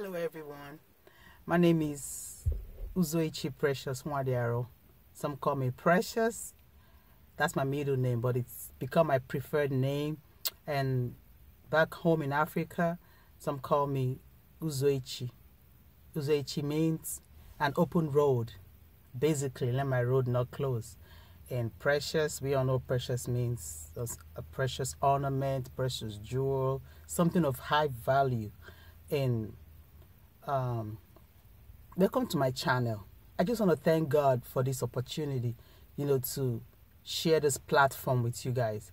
Hello everyone, my name is Precious Nwadiaro. Some call me Precious, that's my middle name, but it's become my preferred name. And back home in Africa, some call me Uzoichi. Uzoichi means an open road, basically let my road not close. And precious, we all know precious means a precious ornament, precious jewel, something of high value. And welcome to my channel. I just want to thank God for this opportunity, to share this platform with you guys,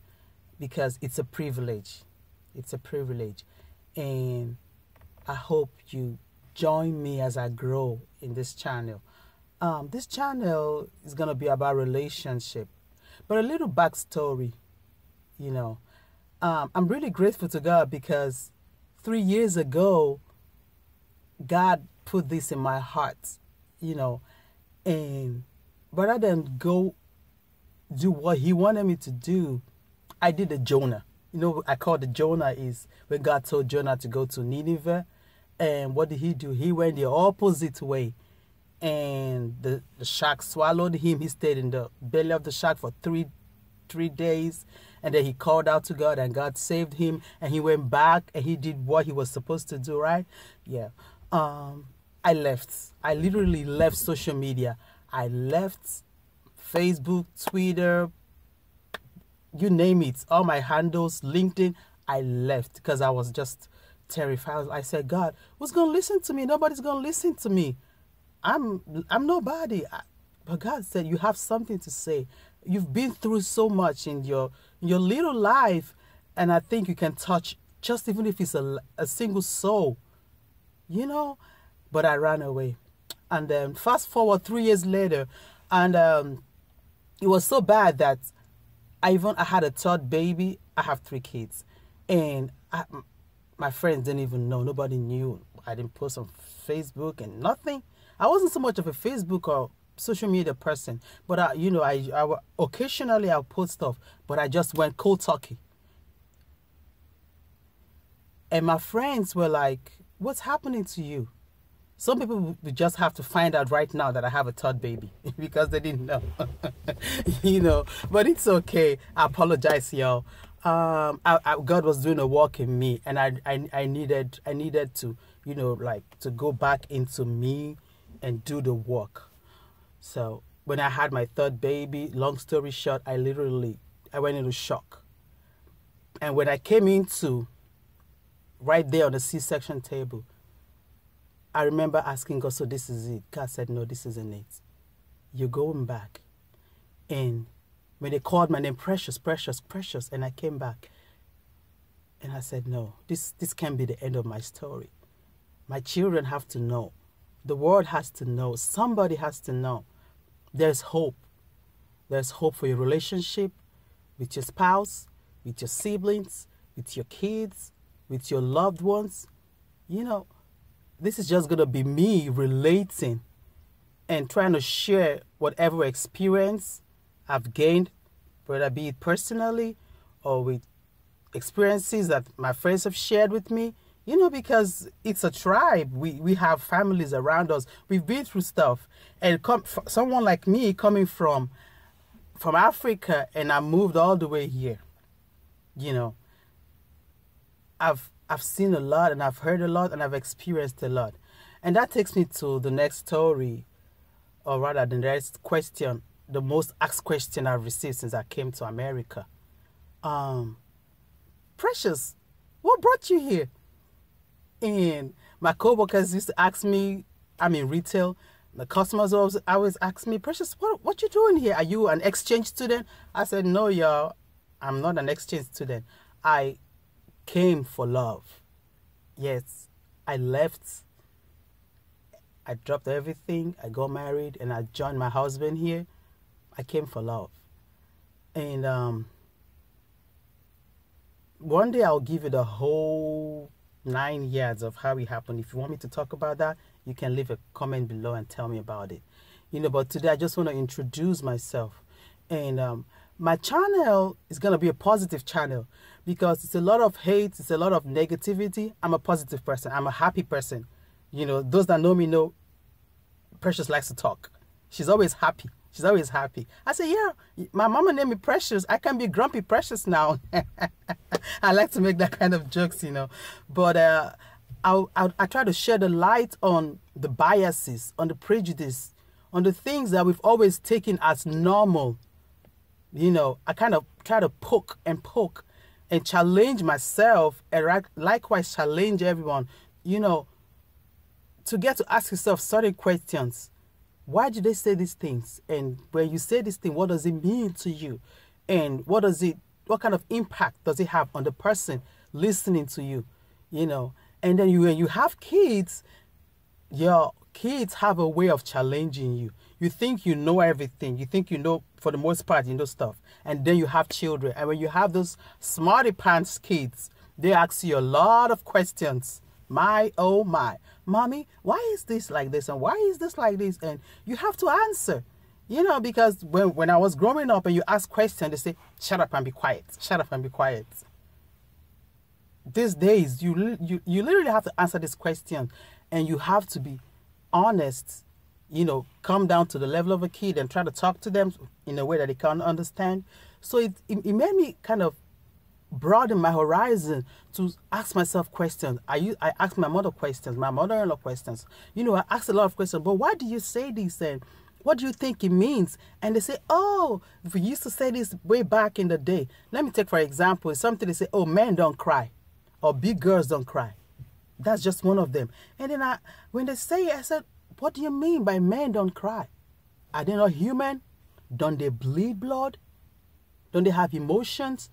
because it's a privilege. It's a privilege. And I hope you join me as I grow in this channel. This channel is going to be about relationship, but a little backstory, I'm really grateful to God because 3 years ago, God put this in my heart, and rather than go do what he wanted me to do, I did a Jonah. I call the Jonah is when God told Jonah to go to Nineveh. And what did he do? He went the opposite way. And the shark swallowed him. He stayed in the belly of the shark for three days. And then he called out to God and God saved him. And he went back and he did what he was supposed to do, right? Yeah. I left. I literally left social media. I left Facebook, Twitter, you name it, all my handles, LinkedIn. I left because I was just terrified. I said, God, who's going to listen to me? Nobody's going to listen to me. I'm nobody. But God said, you have something to say. You've been through so much in your little life, and I think you can touch, just even if it's a single soul, But I ran away. And then fast forward 3 years later, and it was so bad that I had a third baby. I have 3 kids. And my friends didn't even know. Nobody knew. I didn't post on Facebook and nothing. I wasn't so much of a Facebook or social media person. But, I occasionally I'll post stuff. But I just went cold turkey. And my friends were like, what's happening to you? Some people would just have to find out right now that I have a third baby because they didn't know, but it's okay. I apologize, y'all. God was doing a work in me, and I needed to, to go back into me and do the work. So when I had my third baby, long story short, I went into shock. And when I came into right there on the C-section table, I remember asking God, so this is it? God said, no, this isn't it. You're going back. And when they called my name, Precious, Precious, Precious, and I came back, and I said, no, this can't be the end of my story. My children have to know. The world has to know. Somebody has to know. There's hope. There's hope for your relationship with your spouse, with your siblings, with your kids, with your loved ones. This is just going to be me relating and trying to share whatever experience I've gained, whether be it personally or with experiences that my friends have shared with me, because it's a tribe. We have families around us. We've been through stuff. And someone like me coming from Africa, and I moved all the way here, I've seen a lot, and I've heard a lot, and I've experienced a lot. And that takes me to the next story, or rather the next question, the most asked question I've received since I came to America. Precious, what brought you here? And my coworkers used to ask me, I'm in retail, the customers always ask me, Precious, what you doing here? Are you an exchange student? I said, no, y'all, I'm not an exchange student. I came for love. Yes, I left. I dropped everything. I got married and I joined my husband here. I came for love. And one day I'll give you the whole 9 yards of how it happened. If you want me to talk about that, you can leave a comment below and tell me about it. But today I just want to introduce myself. And my channel is going to be a positive channel because it's a lot of hate, it's a lot of negativity. I'm a positive person. I'm a happy person. Those that know me know Precious likes to talk. She's always happy. She's always happy. I say, yeah, my mama named me Precious. I can be grumpy Precious now. I like to make that kind of jokes, But I try to shed the light on the biases, on the prejudice, on the things that we've always taken as normal. I kind of try to poke and challenge myself, and likewise challenge everyone, to get to ask yourself certain questions. Why do they say these things? And when you say this thing, what does it mean to you? And what kind of impact does it have on the person listening to you? And then when you have kids, your kids have a way of challenging you. You think you know everything. You think you know, for the most part, stuff. And then you have children. And when you have those smarty pants kids, they ask you a lot of questions. My, oh my. Mommy, why is this like this? And why is this like this? And you have to answer. Because when I was growing up and you ask questions, they say, shut up and be quiet. Shut up and be quiet. These days, you literally have to answer this question. And you have to be honest, come down to the level of a kid and try to talk to them in a way that they can understand. So it made me kind of broaden my horizon to ask myself questions. I asked my mother questions, my mother-in-law questions. I asked a lot of questions, but why do you say this? And what do you think it means? And they say, oh, we used to say this way back in the day. Let me take, for example, something they say, oh, men don't cry, or big girls don't cry. That's just one of them. And then when they say it, I said, what do you mean by men don't cry? Are they not human? Don't they bleed blood? Don't they have emotions?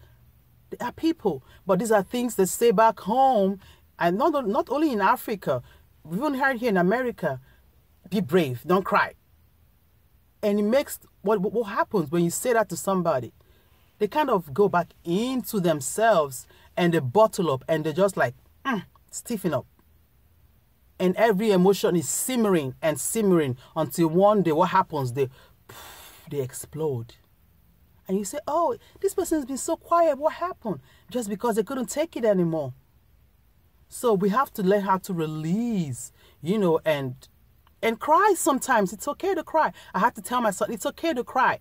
They are people. But these are things they say back home, and not only in Africa, we even heard here in America, be brave, don't cry. And it makes, what happens when you say that to somebody? They kind of go back into themselves and they bottle up and they just like, stiffen up. And every emotion is simmering and simmering until one day what happens? They explode. And you say, oh, this person's been so quiet. What happened? Just because they couldn't take it anymore. So we have to learn how to release, and cry sometimes. It's okay to cry. I have to tell myself, it's okay to cry.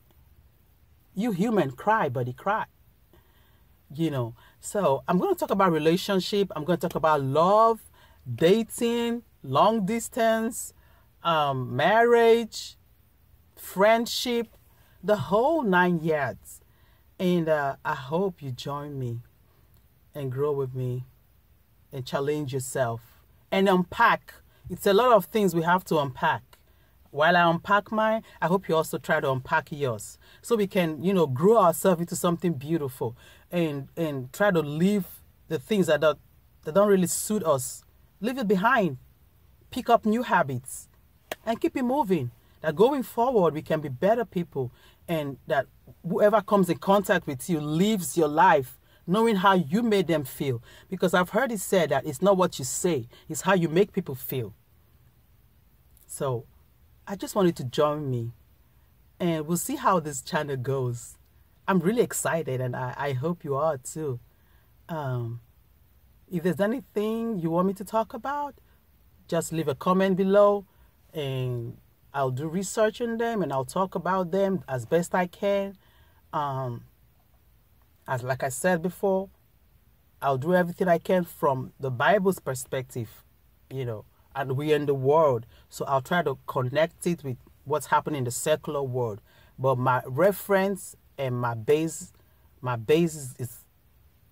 You human, cry, buddy, cry. So I'm going to talk about relationship. I'm going to talk about love, dating, long distance, marriage, friendship, the whole 9 yards. And I hope you join me and grow with me and challenge yourself and unpack. It's a lot of things we have to unpack. While I unpack mine, I hope you also try to unpack yours so we can, grow ourselves into something beautiful and try to leave the things that don't really suit us. Leave it behind. Pick up new habits and keep it moving. That going forward, we can be better people, and that whoever comes in contact with you lives your life knowing how you made them feel. Because I've heard it said that it's not what you say, it's how you make people feel. So I just want you to join me, and we'll see how this channel goes. I'm really excited, and I hope you are too. If there's anything you want me to talk about, just leave a comment below, and I'll do research on them, and I'll talk about them as best I can. Like I said before, I'll do everything I can from the Bible's perspective, and we're in the world. So I'll try to connect it with what's happening in the secular world. But my reference and my base is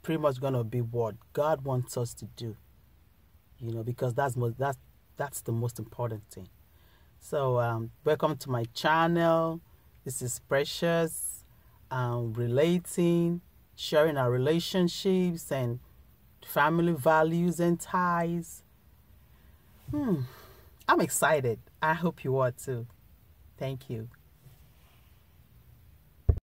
pretty much going to be what God wants us to do, because that's the most important thing. So welcome to my channel. This is Precious, relating, sharing our relationships and family values and ties. I'm excited. I hope you are too. Thank you.